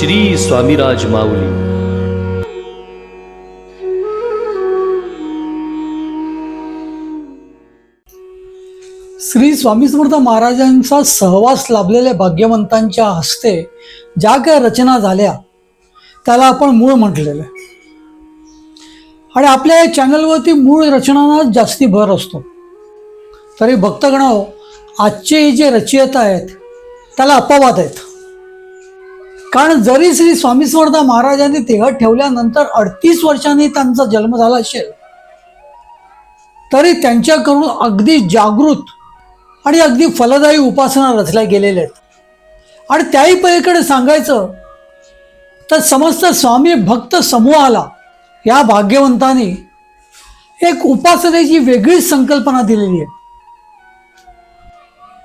श्री स्वामीराज माऊली. श्री स्वामी समर्थ महाराजांचा सहवास लाभलेल्या भाग्यवंतांच्या हस्ते ज्या काही रचना झाल्या त्याला आपण मूळ म्हटलेलं आहे. आणि आपल्या या चॅनलवरती मूळ रचनांना जास्ती भर असतो. तरी भक्तगणाओ, आजचे जे रचयिता आहेत त्याला अपवाद आहेत. कारण जरी श्री स्वामी समर्थ महाराजांनी देह ठेवल्यानंतर 38 वर्षांनी त्यांचा जन्म झाला असेल, तरी त्यांच्याकडून अगदी जागृत आणि अगदी फलदायी उपासना रचल्या गेलेल्या आहेत. आणि त्याही पलीकडे सांगायचं तर समस्त स्वामी भक्त समूहाला या भाग्यवंतांनी एक उपासनेची वेगळीच संकल्पना दिलेली आहे.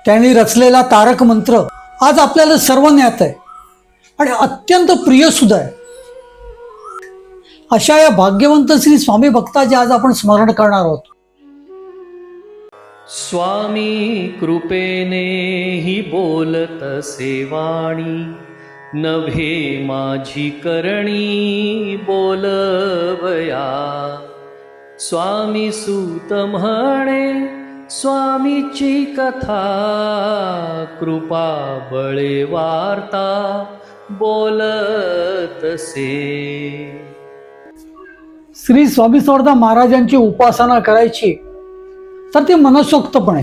त्यांनी रचलेला तारक मंत्र आज आपल्याला सर्व ज्ञात आहे आणि अत्यंत प्रिय सुद्धा आहे. अशा या भाग्यवंत श्री स्वामी भक्ताचे आज आपण स्मरण करणार आहोत. स्वामी कृपेने ही बोलत सेवाणी, नभे माझी करणी बोलवया. स्वामी सूत म्हणे स्वामीची कथा, कृपा बळे वार्ता बोलतसे. श्री स्वामी समर्थ महाराजांची उपासना करायची तर ती मनसोक्तपणे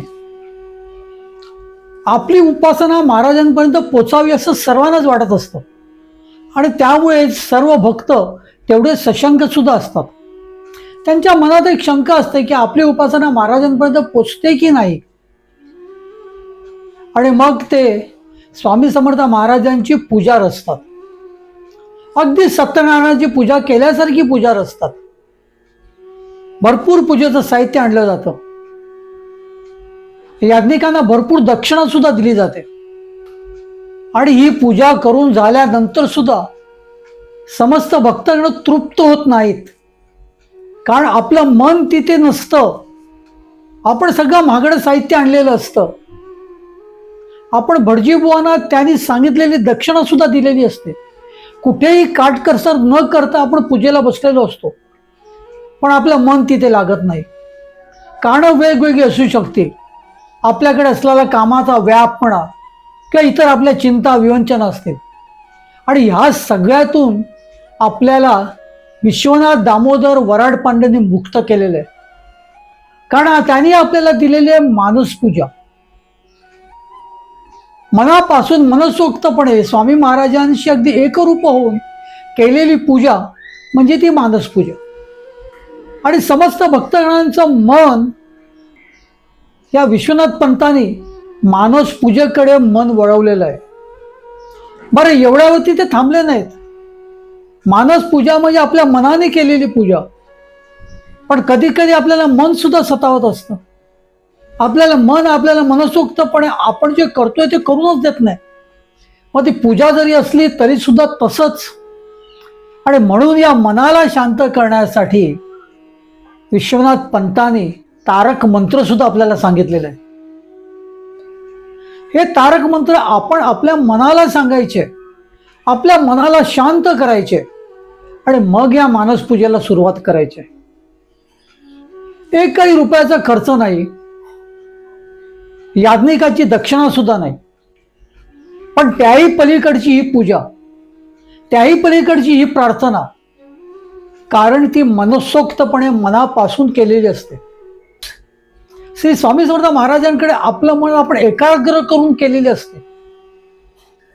आपली उपासना महाराजांपर्यंत पोचावी असं सर्वांनाच वाटत असतं. आणि त्यामुळे सर्व भक्त तेवढे सशंक सुद्धा असतात. त्यांच्या मनात एक शंका असते की आपली उपासना महाराजांपर्यंत पोचते की नाही. आणि मग ते स्वामी समर्थ महाराजांची पूजा रचतात. अगदी सत्यनारायणाची पूजा केल्यासारखी पूजा रचतात. भरपूर पूजेचं साहित्य आणलं जातं. याज्ञिकांना भरपूर दक्षिणा सुद्धा दिली जाते. आणि ही पूजा करून झाल्यानंतर सुद्धा समस्त भक्तगण तृप्त होत नाहीत. कारण आपलं मन तिथे नसतं. आपण सगळं महागडं साहित्य आणलेलं असतं. आपण भटजीबुवांना त्यांनी सांगितलेली दक्षिणा सुद्धा दिलेली असते. कुठेही काटकसर न करता आपण पूजेला बसलेलो असतो. पण आपलं मन तिथे लागत नाही. कारणं वेगवेगळी असू शकतील. आपल्याकडे असलेला कामाचा व्याप म्हणा किंवा इतर आपल्या चिंता विवंचना असतील. आणि ह्या सगळ्यातून आपल्याला विश्वनाथ दामोदर वराड पांड्यांनी मुक्त केलेलं आहे. कारण त्यांनी आपल्याला दिलेली आहे मानस पूजा. मनापासून मनसोक्तपणे स्वामी महाराजांशी अगदी एकरूप होऊन केलेली पूजा म्हणजे ती मानस पूजा. आणि समस्त भक्तगणांचं मन या विश्वनाथ पंतांनी मानस पूजेकडे मन वळवलेलं आहे. बरं, एवढ्यावरती ते थांबले नाहीत. मानस पूजा म्हणजे आपल्या मनाने केलेली पूजा. पण कधी कधी आपल्याला मन सुद्धा सतावत असतं. आपल्याला मनसोक्तपणे आपण जे करतोय ते करूनच देत नाही. मग ती पूजा जरी असली तरी सुद्धा तसंच. आणि म्हणून या मनाला शांत करण्यासाठी विश्वनाथ पंतांनी तारक मंत्र सुद्धा आपल्याला सांगितलेलं आहे. हे तारक मंत्र आपण आपल्या मनाला सांगायचे, आपल्या मनाला शांत करायचे आणि मग या मानस पूजेला सुरुवात करायची. एक काही रुपयाचा खर्च नाही, याज्ञिकाची दक्षिणा सुद्धा नाही. पण त्याही पलीकडची ही पूजा, त्याही पलीकडची ही प्रार्थना, कारण ती मनसोक्तपणे मनापासून केलेली असते. श्री स्वामी समर्थ महाराजांकडे आपलं मन आपण एकाग्र करून केलेली असते.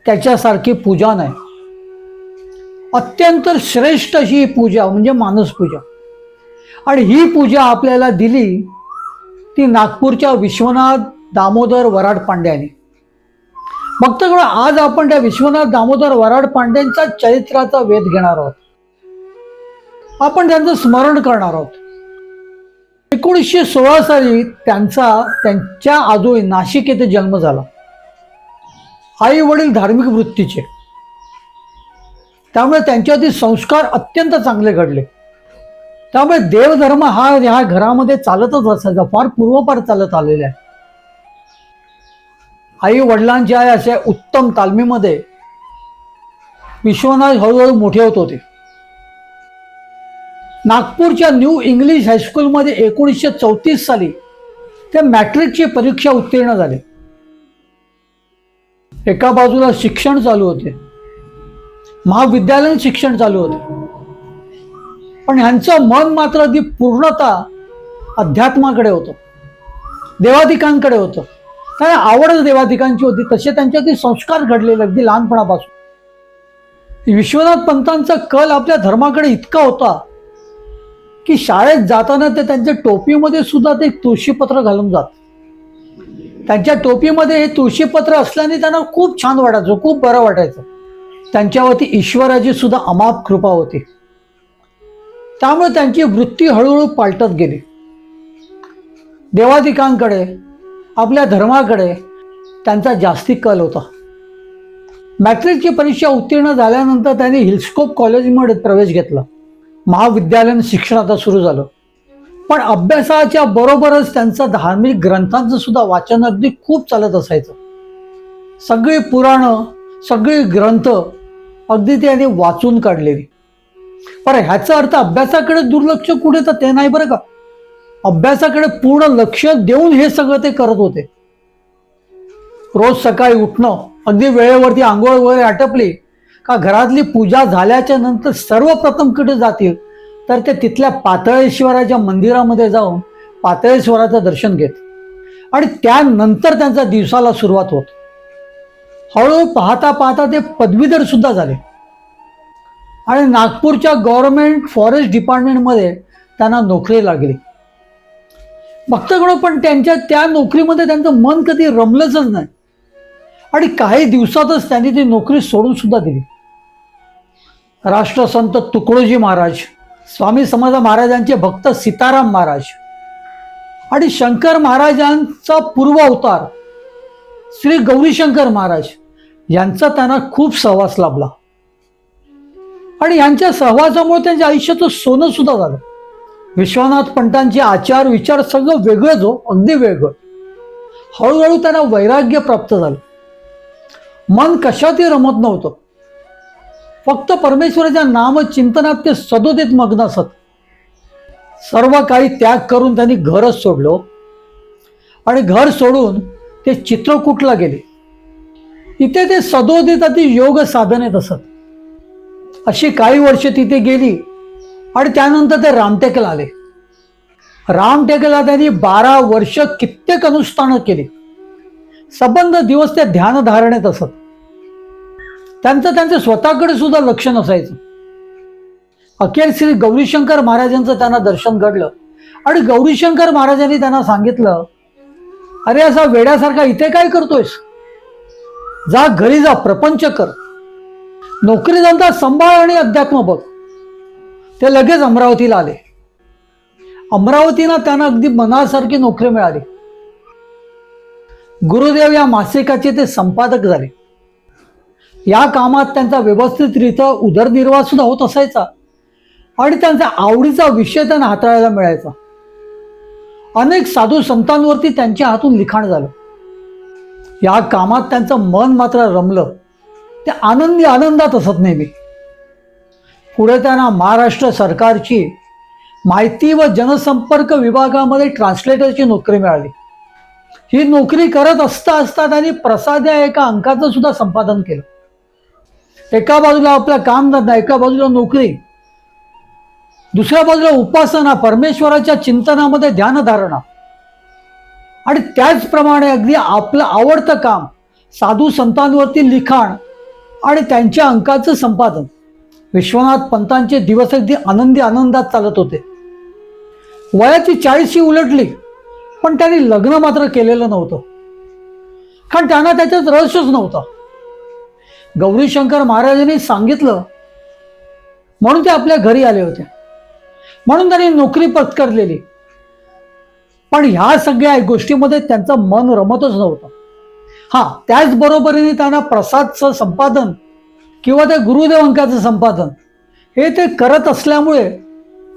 त्याच्यासारखी पूजा नाही. अत्यंत श्रेष्ठ अशी ही पूजा म्हणजे मानस पूजा. आणि ही पूजा आपल्याला दिली ती नागपूरच्या विश्वनाथ दामोदर वराड पांड्यांनी. भक्तगण, आज आपण त्या विश्वनाथ दामोदर वराड पांड्यांच्या चरित्राचा वेध घेणार आहोत. आपण त्यांचं स्मरण करणार आहोत. 1916 साली त्यांच्या आजोळी नाशिक येथे जन्म झाला. आई वडील धार्मिक वृत्तीचे, त्यामुळे त्यांच्यावरती संस्कार अत्यंत चांगले घडले. त्यामुळे देवधर्म हा ह्या घरामध्ये चालतच असायचा, फार पूर्वपार चालत आलेला आहे. आई वडिलांच्या अशा उत्तम तालमीमध्ये विश्वनाथ हळूहळू मोठे होत होते. नागपूरच्या न्यू इंग्लिश हायस्कूलमध्ये 1934 साली ते मॅट्रिकची परीक्षा उत्तीर्ण झाले. एका बाजूला शिक्षण चालू होते, महाविद्यालयीन शिक्षण चालू होते, पण ह्यांचं मन मात्र अगदी पूर्णतः अध्यात्माकडे होतं, देवाधिकांकडे होतं. त्यांना आवडच देवाधिकांची होती. तसे त्यांच्यातील संस्कार घडलेले अगदी लहानपणापासून. विश्वनाथ पंतांचा कल आपल्या धर्माकडे इतका होता की शाळेत जाताना ते त्यांच्या टोपीमध्ये सुद्धा ते तुळशीपत्र घालून जात. त्यांच्या टोपीमध्ये हे तुळशीपत्र असल्याने त्यांना खूप छान वाटायचं, खूप बरं वाटायचं. त्यांच्यावरती ईश्वराची सुद्धा अमाप कृपा होती. त्यामुळे त्यांची वृत्ती हळूहळू पालटत गेली. देवाधिकांकडे, आपल्या धर्माकडे त्यांचा जास्ती कल होता. मॅट्रिकची परीक्षा उत्तीर्ण झाल्यानंतर त्यांनी हिलस्कोप कॉलेजमध्ये प्रवेश घेतला. महाविद्यालयीन शिक्षण आता सुरू झालं. पण अभ्यासाच्या बरोबरच त्यांचं धार्मिक ग्रंथांचं सुद्धा वाचन अगदी खूप चालत असायचं. सगळी पुराणं, सगळी ग्रंथ अगदी त्यांनी वाचून काढलेली. पण ह्याचा अर्थ अभ्यासाकडे दुर्लक्ष कुठे, तर ते नाही बरं का. अभ्यासाकडे पूर्ण लक्ष देऊन हे सगळं ते करत होते. रोज सकाळी उठणं, अगदी वेळेवरती आंघोळ वगैरे आटपली का घरातली पूजा झाल्याच्या नंतर सर्वप्रथम कुठे जातील तर ते तिथल्या पाताळेश्वराच्या मंदिरामध्ये जाऊन पाताळेश्वराचं दर्शन घेत आणि त्यानंतर त्यांचा दिवसाला सुरुवात होत. हळूहळू पाहता पाहता ते पदवीधर सुद्धा झाले आणि नागपूरच्या गव्हर्नमेंट फॉरेस्ट डिपार्टमेंटमध्ये त्यांना नोकरी लागली. भक्तगण, पण त्यांच्या त्या नोकरीमध्ये त्यांचं मन कधी रमलंच नाही आणि काही दिवसातच त्यांनी ती नोकरी सोडून सुद्धा दिली. राष्ट्रसंत तुकडोजी महाराज, स्वामी समर्थ महाराजांचे भक्त सीताराम महाराज आणि शंकर महाराजांचा पूर्व अवतार श्री गौरीशंकर महाराज यांचा त्यांना खूप सहवास लाभला आणि यांच्या सहवासामुळे त्यांच्या आयुष्याचं सोनं सुद्धा झालं. विश्वनाथ पंतांचे आचार विचार सगळं वेगळंच हो, अगदी वेगळं. हळूहळू त्यांना वैराग्य प्राप्त झालं. मन कशातही रमत नव्हतं. फक्त परमेश्वराच्या नामचिंतनात ते सदोदित मग्न असत. सर्व काही त्याग करून त्यांनी घरच सोडलं आणि घर सोडून ते चित्रकूटला गेले. इथे ते सदोदित अति योग साधनेत असत. अशी काही वर्ष तिथे गेली आणि त्यानंतर ते रामटेकला आले. रामटेकला त्यांनी 12 वर्ष कित्येक अनुष्ठानं केली. संबंध दिवस ते ध्यानधारणेत असत. त्यांचं स्वतःकडे सुद्धा लक्ष नसायचं. अखेर श्री गौरीशंकर महाराजांचं त्यांना दर्शन घडलं आणि गौरीशंकर महाराजांनी त्यांना सांगितलं, अरे असा वेड्यासारखा इथे काय करतोयस? जा घरी जा, प्रपंच कर, नोकरी धंदा सांभाळ आणि अध्यात्म बघ. ते लगेच अमरावतीला आले. अमरावतीला त्यांना अगदी मनासारखी नोकरी मिळाली. गुरुदेव या मासिकाचे ते संपादक झाले. या कामात त्यांचा व्यवस्थितरित्या उदरनिर्वाह सुद्धा होत असायचा आणि त्यांचा आवडीचा विषय त्यांना हाताळायला मिळायचा. अनेक साधू संतांवरती त्यांच्या हातून लिखाण झालं. या कामात त्यांचं मन मात्र रमलं. ते आनंदात असत नेहमी. पुढे त्यांना महाराष्ट्र सरकारची माहिती व जनसंपर्क विभागामध्ये ट्रान्सलेटरची नोकरी मिळाली. ही नोकरी करत असता त्यांनी प्रसाद या एका अंकाचं सुद्धा संपादन केलं. एका बाजूला आपला कामधंदा, एका बाजूला नोकरी, दुसऱ्या बाजूला उपासना, परमेश्वराच्या चिंतनामध्ये ध्यानधारणा आणि त्याचप्रमाणे अगदी आपलं आवडतं काम, साधू संतांवरती लिखाण आणि त्यांच्या अंकाचं संपादन. विश्वनाथ पंतांचे दिवस अगदी आनंदात चालत होते. वयाची 40 उलटली पण त्यांनी लग्न मात्र केलेलं नव्हतं, कारण त्यांना त्याच्यात रसच नव्हता. गौरीशंकर महाराजांनी सांगितलं म्हणून ते आपल्या घरी आले होते, म्हणून त्यांनी नोकरी पत्करलेली. पण ह्या सगळ्या गोष्टीमध्ये त्यांचं मन रमतच नव्हतं. त्याचबरोबरीने त्यांना प्रसादचं संपादन किंवा ते गुरुदेव अंकाचं संपादन हे ते करत असल्यामुळे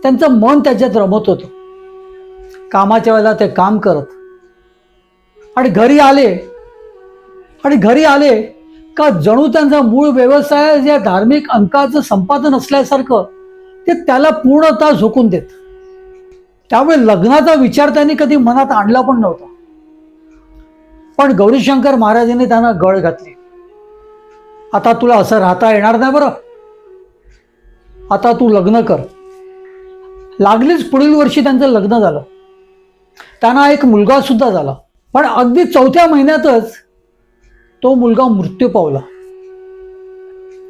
त्यांचं मन त्याच्यात रमत होतं. कामाच्या वेळेला ते काम करत आणि घरी आले का जणू त्यांचा मूळ व्यवसाय या धार्मिक अंकाचं संपादन असल्यासारखं ते त्याला पूर्णतः झोकून देत. त्यामुळे लग्नाचा विचार त्यांनी कधी मनात आणला पण नव्हता. पण गौरीशंकर महाराजांनी त्यांना गळ घातली. आता तुला असं राहता येणार नाही बरं, आता तू लग्न कर. लागलीच पुढील वर्षी त्यांचं लग्न झालं. त्यांना एक मुलगा सुद्धा झाला. पण अगदी 4थ्या महिन्यातच तो मुलगा मृत्यू पावला.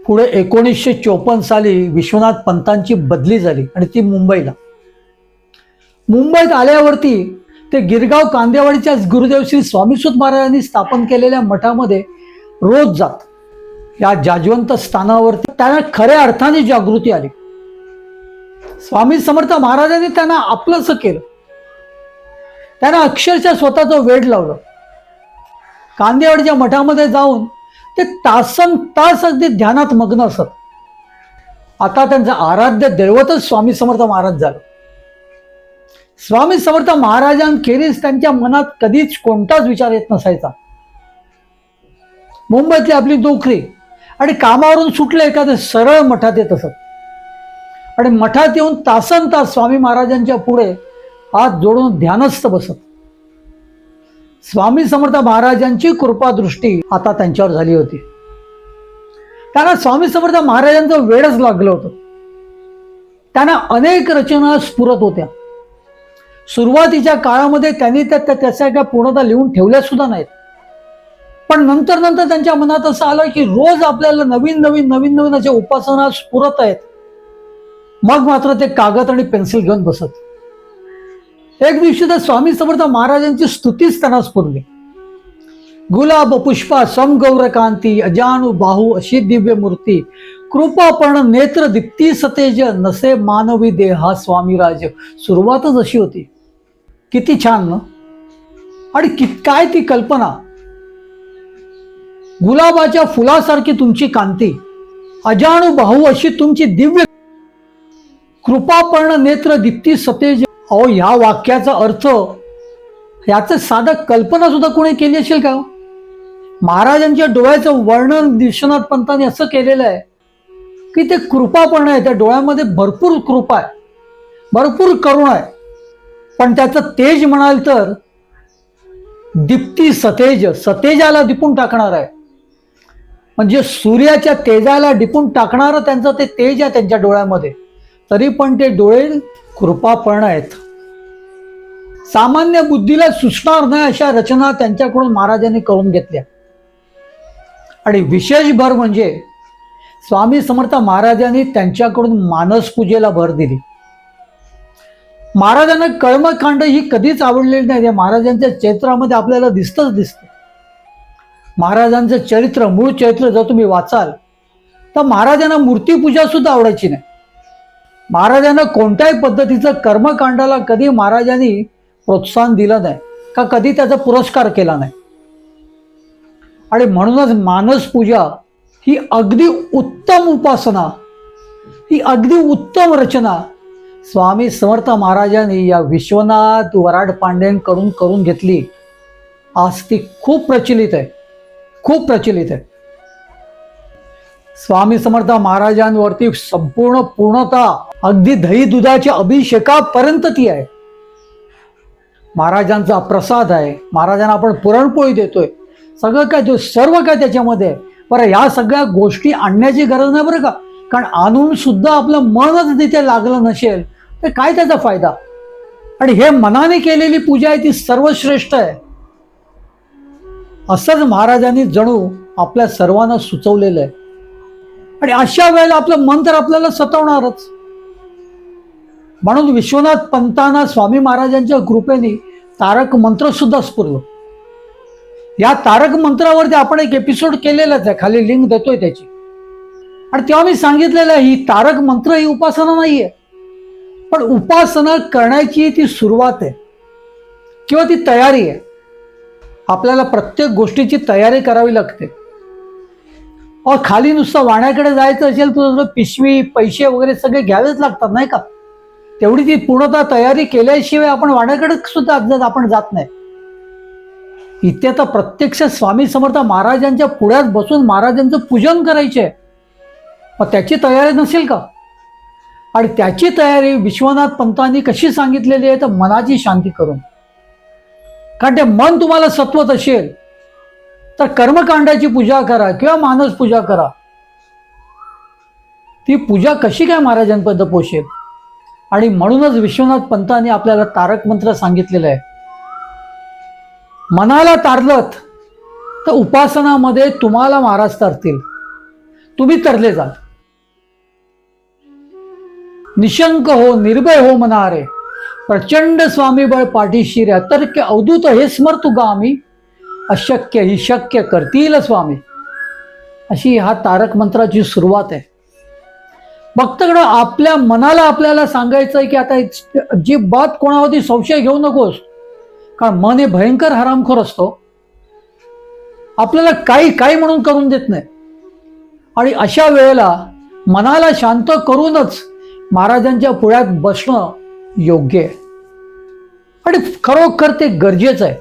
पुढे 1954 साली विश्वनाथ पंतांची बदली झाली आणि ती मुंबईला. मुंबईत आल्यावरती ते गिरगाव कांदेवाडीच्या गुरुदेव श्री स्वामीसुत महाराजांनी स्थापन केलेल्या मठामध्ये रोज जात. या जाजवंत स्थानावरती त्यांना खऱ्या अर्थाने जागृती आली. स्वामी समर्थ महाराजांनी त्यांना आपलंसं केलं. त्यांना अक्षरशः स्वतःचं वेड लावलं. कांदेवाडीच्या मठामध्ये जाऊन ते तासन तास अगदी ध्यानात मग्न असत. आता त्यांचं आराध्य दैवतच स्वामी समर्थ महाराज झालं. स्वामी समर्थ महाराजांखेरीज त्यांच्या मनात कधीच कोणताच विचार येत नसायचा. मुंबईतली आपली नोकरी आणि कामावरून सुटले का ते सरळ मठात येत असत आणि मठात येऊन तासन तास स्वामी महाराजांच्या पुढे हात जोडून ध्यानस्थ बसत. स्वामी समर्थ महाराजांची कृपादृष्टी आता त्यांच्यावर झाली होती. त्यांना स्वामी समर्थ महाराजांचं वेडच लागलं होतं. त्यांना अनेक रचना स्फुरत होत्या. सुरुवातीच्या काळामध्ये त्यांनी त्याच्या काय पूर्णतः लिहून ठेवल्या सुद्धा नाहीत. पण नंतर नंतर त्यांच्या मनात असं आलं की रोज आपल्याला नवीन नवीन नवीन नवीन अशा उपासना स्फुरत आहेत. मग मात्र ते कागद आणि पेन्सिल घेऊन बसत. एक दिवशी तर स्वामी समर्थ महाराजांची स्तुतीच त्यांना स्फुरली. गुलाब पुष्पा समगौरकांती अजानु बाहू अशी दिव्य मूर्ती कृपापर्ण नेत्र दीप्ती सतेज नसे मानवी देहा स्वामी राज. सुरुवातच अशी होती. किती छान ना. आणि काय ती कल्पना. गुलाबाच्या फुलासारखी तुमची कांती, अजाणू बाहू अशी तुमची दिव्य कृपापर्ण नेत्र दीप्ती सतेज. अहो, ह्या वाक्याचा अर्थ, याचं साधं कल्पना सुद्धा कोणी केली असेल का? महाराजांच्या डोळ्याचं वर्णन विश्वनाथ पंतांनी असं केलेलं आहे की ते कृपापर्ण आहे. त्या डोळ्यामध्ये भरपूर कृपा आहे, भरपूर करुणा आहे. पण त्याचं तेज म्हणाल तर दीप्ती सतेज, सतेजाला दिपून टाकणार आहे. म्हणजे सूर्याच्या तेजाला दिपून टाकणारं त्यांचं ते तेज आहे त्यांच्या डोळ्यामध्ये. तरी पण ते डोळे कृपापर्ण आहेत. सामान्य बुद्धीला सुचणार नाही अशा रचना त्यांच्याकडून महाराजांनी करून घेतल्या. आणि विशेष भर म्हणजे स्वामी समर्थ महाराजांनी त्यांच्याकडून मानस पूजेला भर दिली. महाराजांना कर्मकांड ही कधीच आवडलेली नाही. महाराजांच्या चरित्रामध्ये आपल्याला दिसतं. महाराजांचं चरित्र, मूळ चरित्र जर तुम्ही वाचाल तर महाराजांना मूर्तीपूजा सुद्धा आवडायची नाही. महाराजांना कोणत्याही पद्धतीचं कर्मकांडाला कधी महाराजांनी प्रोत्साहन दिलं नाही का कधी त्याचा पुरस्कार केला नाही. आणि म्हणूनच मानस पूजा ही अगदी उत्तम उपासना, ही अगदी उत्तम रचना स्वामी समर्थ महाराजांनी या विश्वनाथ वराड पांडेंकडून करून घेतली. आज ती खूप प्रचलित आहे, खूप प्रचलित आहे. स्वामी समर्थ महाराजांवरती संपूर्ण पूर्णता अगदी दही दुधाच्या अभिषेकापर्यंत ती आहे. महाराजांचा प्रसाद आहे. महाराजांना आपण पुरणपोळी देतोय, सगळं काय, सर्व काय त्याच्यामध्ये आहे. बरं, ह्या सगळ्या गोष्टी आणण्याची गरज नाही बरं का. कारण आणून सुद्धा आपलं मनच तिथे लागलं नसेल तर काय त्याचा फायदा. आणि हे मनाने केलेली पूजा आहे ती सर्वश्रेष्ठ आहे. असंच महाराजांनी जणू आपल्या सर्वांना सुचवलेलं आहे. आणि अशा वेळेला आपलं मन तर आपल्याला सतावणारच. म्हणून विश्वनाथ पंतांना स्वामी महाराजांच्या कृपेने तारक मंत्र सुद्धा स्फुरलं. या तारक मंत्रावरती आपण एक एपिसोड केलेलाच आहे, खाली लिंक देतोय त्याची. आणि तेव्हा मी सांगितलेलं आहे ही तारक मंत्र ही उपासना नाहीये, पण उपासना करण्याची ती सुरुवात आहे किंवा ती तयारी आहे. आपल्याला प्रत्येक गोष्टीची तयारी करावी लागते. और खाली नुसतं वाण्याकडे जायचं असेल तर पिशवी, पैसे वगैरे सगळे घ्यावेच लागतात नाही का. तेवढी ती पूर्णतः तयारी केल्याशिवाय आपण वाण्याकडे सुद्धा आपण जात नाही. इथे तर प्रत्यक्ष स्वामी समर्थ महाराजांच्या पुढ्यात बसून महाराजांचं पूजन करायचे, मग त्याची तयारी नसेल का? आणि त्याची तयारी विश्वनाथ पंतांनी कशी सांगितलेली आहे? तर मनाची शांती करून. कारण ते मन तुम्हाला सत्वत असेल तर कर्मकांडाची पूजा करा किंवा मानस पूजा करा. ती पूजा कशी काय महाराजांपर्यंत पोहोचेल? आणि म्हणूनच विश्वनाथ पंतांनी आपल्याला तारक मंत्र सांगितलेला आहे. मनाला तारलत तर उपासनामध्ये तुम्हाला महाराज तरतील, तुम्ही तरले जाल. निशंक हो, निर्भय हो मनारे, प्रचंड स्वामी बळ पाठीशी रे, अतर्क्य अवधूत हे स्मर तुगा आम्ही, अशक्य ही शक्य करतील स्वामी. अशी हा तारक मंत्राची सुरुवात आहे. भक्तगण, आपल्या मनाला आपल्याला सांगायचं आहे की आता अजिबात कोणावरती संशय घेऊ नकोस, कारण मन हे भयंकर हरामखोर असतो. आपल्याला काही म्हणून करून देत नाही. आणि अशा वेळेला मनाला शांत करूनच महाराजांच्या पुढ्यात बसणं योग्य आहे आणि खरोखर ते गरजेचं आहे.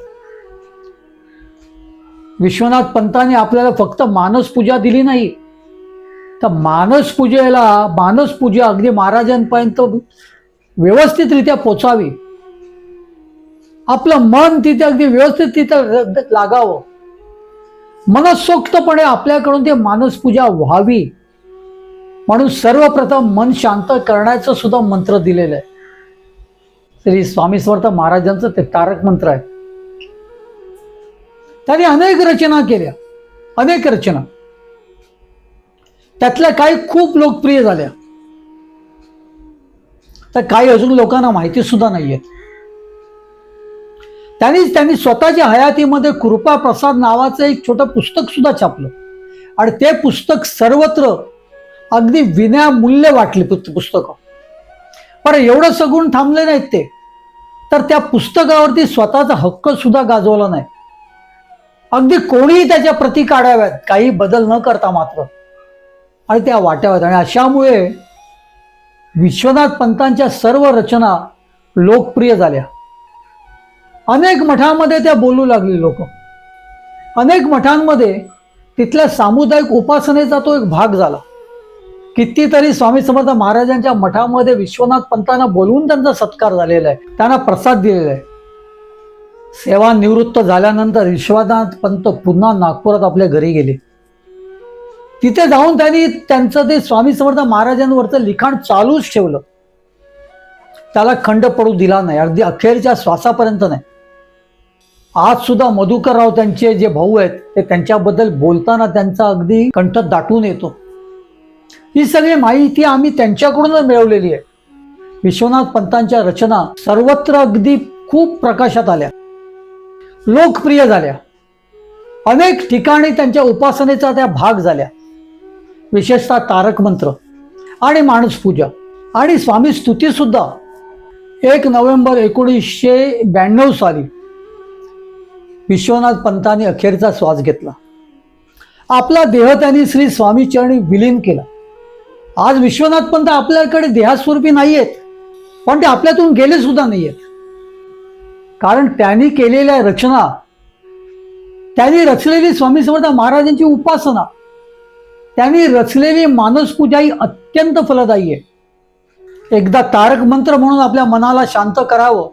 विश्वनाथ पंतांनी आपल्याला फक्त मानस पूजा दिली नाही, तर मानस पूजा अगदी महाराजांपर्यंत व्यवस्थितरित्या पोचावी. आपलं मन तिथे अगदी व्यवस्थित तिथे लागावं. मनसोक्तपणे आपल्याकडून ते मानस पूजा व्हावी म्हणून सर्वप्रथम मन शांत करण्याचं सुद्धा मंत्र दिलेलं आहे. श्री स्वामी समर्थ महाराजांचं ते तारक मंत्र आहे. त्यांनी अनेक रचना केल्या, अनेक रचना. त्यातल्या काही खूप लोकप्रिय झाल्या, तर काही अजून लोकांना माहिती सुद्धा नाहीये. त्यांनी स्वतःच्या हयातीमध्ये कृपा प्रसाद नावाचं एक छोटं पुस्तक सुद्धा छापलं आणि ते पुस्तक सर्वत्र अगदी विनामूल्य वाटली पुस्तकं. पण एवढं सगुण थांबले नाहीत ते, तर त्या पुस्तकावरती स्वतःचा हक्क सुद्धा गाजवला नाही. अगदी कोणीही त्याच्या प्रती काढाव्यात, काही बदल न करता मात्र, आणि त्या वाटाव्यात. आणि अशामुळे विश्वनाथ पंतांच्या सर्व रचना लोकप्रिय झाल्या. अनेक मठांमध्ये त्या बोलू लागली लोक. अनेक मठांमध्ये तिथल्या सामुदायिक उपासनेचा तो एक भाग झाला. कितीतरी स्वामी समर्थ महाराजांच्या मठामध्ये विश्वनाथ पंतांना बोलवून त्यांचा सत्कार झालेला आहे, त्यांना प्रसाद दिलेला आहे. सेवानिवृत्त झाल्यानंतर विश्वनाथ पंत पुन्हा नागपुरात आपल्या घरी गेले. तिथे जाऊन त्यांनी त्यांचं ते स्वामी समर्थ महाराजांवरचं लिखाण चालूच ठेवलं. त्याला खंड पडू दिला नाही, अगदी अखेरच्या श्वासापर्यंत नाही. आज सुद्धा मधुकरराव त्यांचे जे भाऊ आहेत ते त्यांच्याबद्दल बोलताना त्यांचा अगदी कंठ दाटून येतो. ही सगळी माहिती आम्ही त्यांच्याकडूनच मिळवलेली आहे. विश्वनाथ पंतांच्या रचना सर्वत्र अगदी खूप प्रकाशात आल्या, लोकप्रिय झाल्या. अनेक ठिकाणी त्यांच्या उपासनेचा त्या भाग झाल्या. विशेषतः तारक मंत्र आणि मानस पूजा आणि स्वामी स्तुती सुद्धा 1 नोव्हेंबर 1992 साली विश्वनाथ पंतांनी अखेरचा श्वास घेतला. आपला देह त्यांनी श्री स्वामी चरणी विलीन केला. आज विश्वनाथ पंत आपल्याकडे देहास्वरूपी नाही आहेत, पण ते आपल्यातून गेले सुद्धा नाही आहेत. कारण त्यांनी केलेल्या रचना, त्यांनी रचलेली स्वामी समर्थ महाराजांची उपासना, त्यांनी रचलेली मानस पूजा ही अत्यंत फलदायी आहे. एकदा तारक मंत्र म्हणून आपल्या मनाला शांत करावं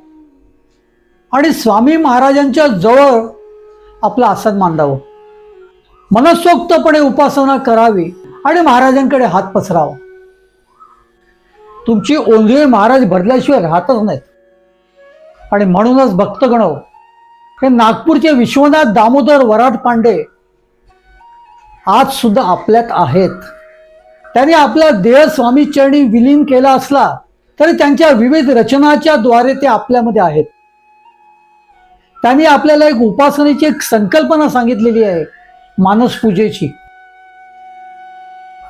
आणि स्वामी महाराजांच्या जवळ आपला आसन मांडावं. मनसोक्तपणे उपासना करावी आणि महाराजांकडे हात पसरावा. तुमची ओंजळी महाराज भरल्याशिवाय राहतच नाहीत. आणि म्हणूनच भक्तगण, हे नागपूरचे विश्वनाथ दामोदर वराड पांडे आज सुद्धा आपल्यात आहेत. त्यांनी आपला देह स्वामी चरणी विलीन केला असला तरी त्यांच्या विविध रचनाच्या द्वारे ते आपल्यामध्ये आहेत. त्यांनी आपल्याला एक उपासनेची एक संकल्पना सांगितलेली आहे, मानस पूजेची.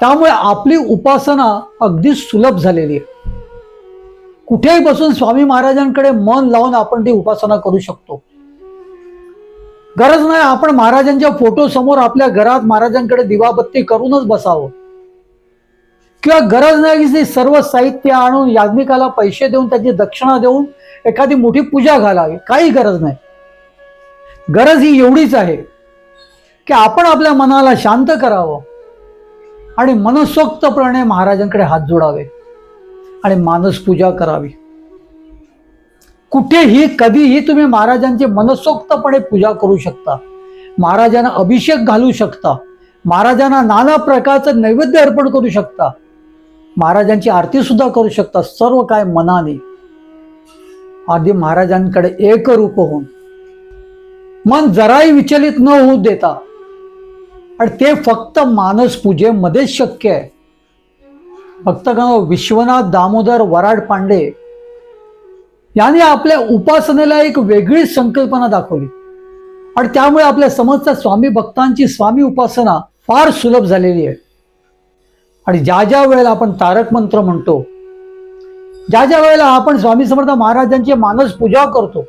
त्यामुळे आपली उपासना अगदी सुलभ झालेली आहे. कुठेही बसून स्वामी महाराजांकडे मन लावून आपण ती उपासना करू शकतो. गरज नाही आपण महाराजांच्या फोटो समोर आपल्या घरात महाराजांकडे दिवाबत्ती करूनच बसावं, किंवा गरज नाही की सर्व साहित्य आणून याज्ञिकाला पैसे देऊन त्याची दक्षिणा देऊन एखादी मोठी पूजा घालावी. काही गरज नाही. गरज ही एवढीच आहे की आपण आपल्या मनाला शांत करावं आणि मनसोक्तपणे महाराजांकडे हात जोडावे आणि मानस पूजा करावी. कुठेही कधीही तुम्ही महाराजांची मनसोक्तपणे पूजा करू शकता, महाराजांना अभिषेक घालू शकता, महाराजांना नाना प्रकारचं नैवेद्य अर्पण करू शकता, महाराजांची आरती सुद्धा करू शकता. सर्व काय मनाने आधी महाराजांकडे एकरूप होऊन मन जराही विचलित न होऊ देता, आणि ते फक्त मानस पूजेमध्येच शक्य आहे. भक्तगण, विश्वनाथ दामोदर वराड पांडे यांनी आपल्या उपासनेला एक वेगळीच संकल्पना दाखवली आणि त्यामुळे आपल्या समस्त स्वामी भक्तांची स्वामी उपासना फार सुलभ झालेली आहे. आणि ज्या ज्या वेळेला आपण तारक मंत्र म्हणतो, ज्या ज्या वेळेला आपण स्वामी समर्थ महाराजांची मानस पूजा करतो,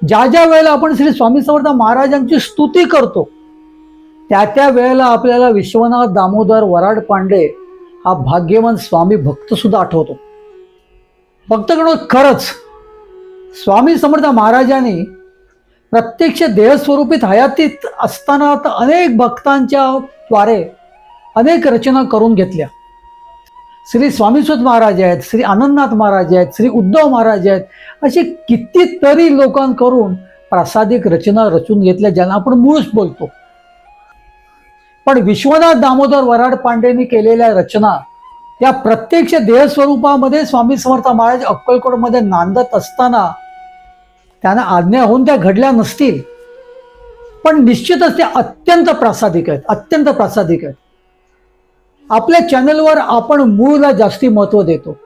ज्या ज्या वेळेला आपण श्री स्वामी समर्थ महाराजांची स्तुती करतो, त्या त्या वेळेला आपल्याला विश्वनाथ दामोदर वराड पांडे हा भाग्यवान स्वामी भक्त सुद्धा आठवतो. भक्तगण, खरंच स्वामी समर्थ महाराजांनी प्रत्यक्ष देहस्वरूपीत हयातीत असताना अनेक भक्तांच्या द्वारे अनेक रचना करून घेतल्या. श्री स्वामीसुत महाराज आहेत, श्री आनंदनाथ महाराज आहेत, श्री उद्धव महाराज आहेत, असे कितीतरी लोकांकडून प्रासादिक रचना रचून घेतल्या, ज्यांना आपण मूळच बोलतो. पण विश्वनाथ दामोदर वराड पांडेंनी केलेल्या रचना या प्रत्यक्ष देहस्वरूपामध्ये स्वामी समर्थ महाराज अक्कलकोटमध्ये नांदत असताना त्यांना आज्ञा होऊन त्या घडल्या नसतील, पण निश्चितच त्या अत्यंत प्रासादिक आहेत, अत्यंत प्रासादिक आहेत. आपल्या चॅनलवर आपण मूळला जास्ती महत्त्व देतो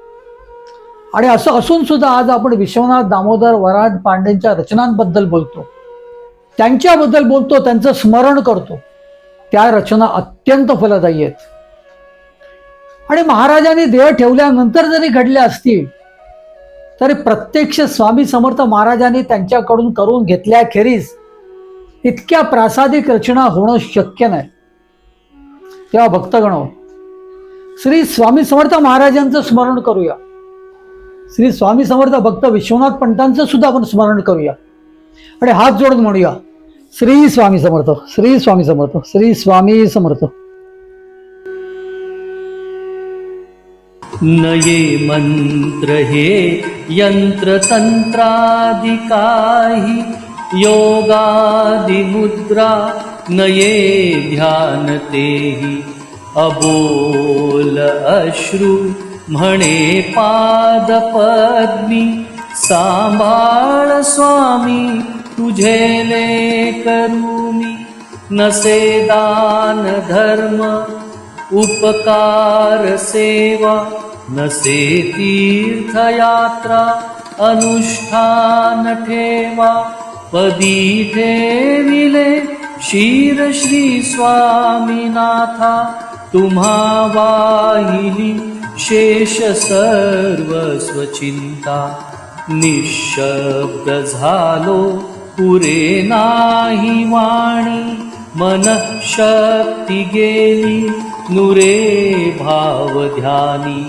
आणि असं असून सुद्धा आज आपण विश्वनाथ दामोदर वराड पांडेंच्या रचनांबद्दल बोलतो, त्यांच्याबद्दल बोलतो, त्यांचं स्मरण करतो. त्या रचना अत्यंत फलदायी आहेत आणि महाराजांनी देह ठेवल्यानंतर जरी घडल्या असतील तरी प्रत्यक्ष स्वामी समर्थ महाराजांनी त्यांच्याकडून करून घेतल्याखेरीज इतक्या प्रासादिक रचना होणं शक्य नाही. तेव्हा भक्तगण, श्री स्वामी समर्थ महाराजांचं स्मरण करूया, श्री स्वामी समर्थ भक्त विश्वनाथ पंतांचं सुद्धा आपण स्मरण करूया आणि हात जोडून म्हणूया, श्री स्वामी समर्थ, श्री स्वामी समर्थ, श्री स्वामी समर्थ. नये मंत्र हे यंत्र तंत्रादि काही, योगादि मुद्रा नये ध्यान तेही, अबोल अश्रू म्हणे पाद पद्मी, सांभाळ स्वामी तुझेले करूमी, नसे दान धर्म उपकार सेवा, नसे तीर्थयात्रा अनुष्ठान ठेवा, पदी ठेविले शिर श्री स्वामीनाथा, तुम्हा वाहिली शेष सर्वस्व चिंता, निशब्द झालो पुरे नाही वाणी, मन शक्ती गेली नुरे भाव ध्यानी,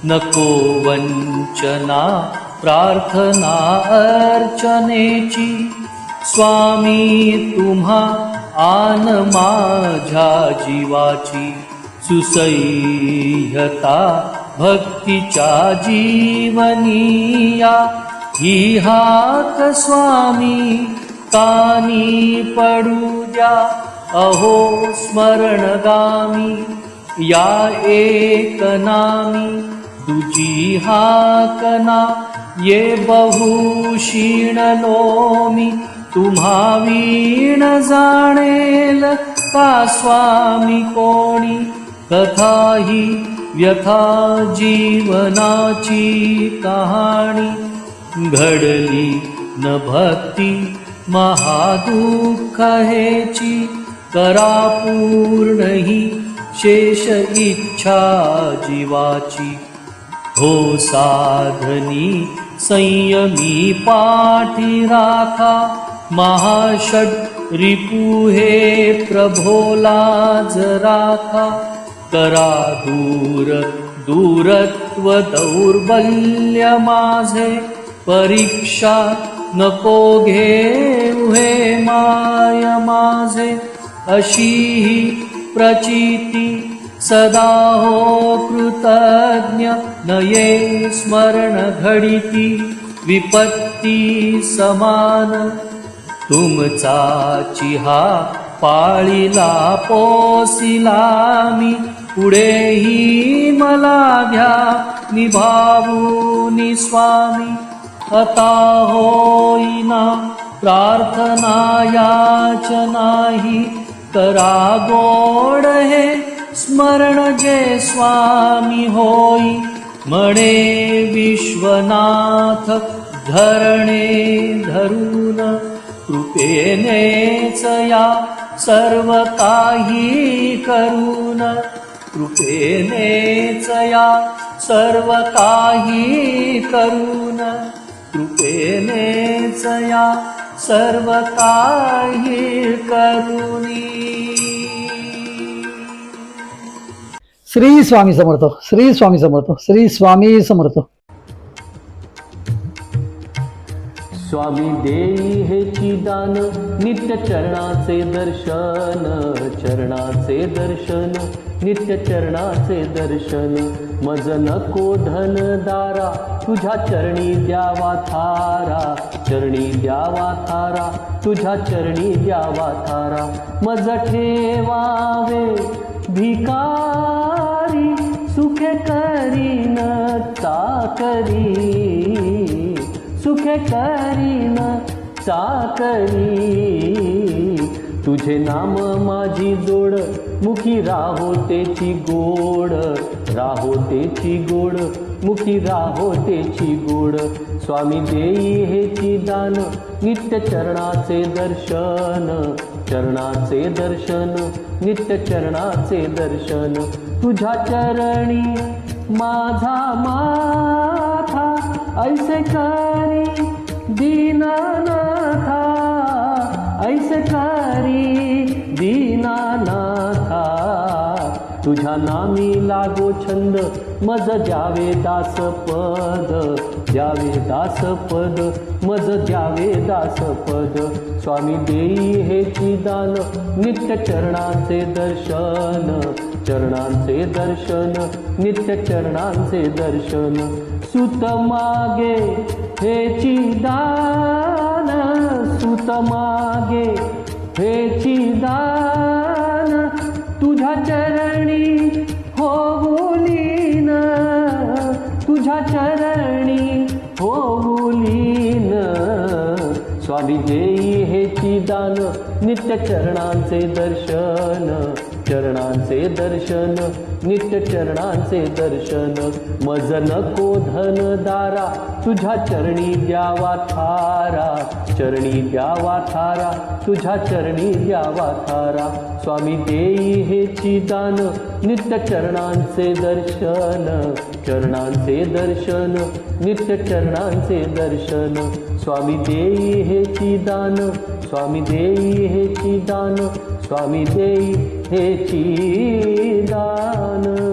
नको वंचना प्रार्थना अर्चनेची, स्वामी तुम्हा आन माझ्या जीवाची, सुसह्यता भक्तीच्या जीवनिया, ही हाक स्वामी कानी पडू द्या, अहो स्मरणगामी या एक नामी, तुझी हाकना ये बहुशीण लोमी, तुम्हा वीण जाणेल का स्वामी कोणी, कथा ही व्यथा जीवनाची कहाणी, घडली न भक्ती महादुःख हेची, करा पूर्ण ही शेष इच्छा जीवाची, हो साधनी संयमी पाठी राखा, महाषड रिपू हे प्रभोलाज राखा, करा दूरत्व दौर्बल्य माझे, परीक्षा नको घेऊ हे माय माझे अशी ही प्रचिती सदा हो कृतज्ञ नये स्मरण घडिती विपत्ती समान तुमचा चिहा पाळीला पोसिला मी पुढेही मला घ्या निभावूनी स्वामी आता होईना प्रार्थना याचनाही करा गोड हे स्मरण जे स्वामी होई म्हणे विश्वनाथ धरणे धरून कृपेनेच या सर्व काही करून कृपेनेच या सर्व काही करून कृपेनेच या सर्व काही करुणी. श्री स्वामी समर्थ, श्री स्वामी समर्थ, श्री स्वामी समर्थ. स्वामी देई हेची दान नित्य चरणाचे दर्शन चरणाचे दर्शन नित्य चरणाचे दर्शन मज नको धन दारा तुझ्या चरणी द्यावा थारा चरणी द्यावा थारा तुझ्या चरणी द्यावा थारा मज ठेवावे भिकारी सुखे करीन चाकरी सुखे करीन चाकरी तुझे नाम माझी जोड मुखी राहो तेची गोड राहो तेची गोड मुखी राहो तेची गोड स्वामी देई हेची दान नित्य चरणाचे दर्शन चरणाचे दर्शन नित्य चरणाचे दर्शन तुझ्या चरणी माझा माथा ऐसे करी दीनानाथा ऐसे करी दीनानाथा तुझ्या नामी लागो छंद मज द्यावे दासपद द्यावे दासपद मज द्यावे दासपद स्वामी देई हेची दान नित्य चरणाचे दर्शन चरणांचे दर्शन नित्य चरणांचे दर्शन सुत मागे हेची दान सुत मागे हेची दान तुझ्या चरणी होऊलीन तुझ्या चरणी होऊलीन स्वामी देई हेची दान नित्य चरणांचे दर्शन चरणांचे दर्शन नित्य चरणांचे दर्शन मज नको धन दारा तुझ्या चरणी द्यावा थारा चरणी द्यावा थारा तुझ्या चरणी द्यावा थारा स्वामी देई हेची दान नित्य चरणांचे दर्शन चरणांचे दर्शन नित्य चरणांचे दर्शन स्वामी देई हेची दान स्वामी देई हेची दान स्वामी देई हेची दान.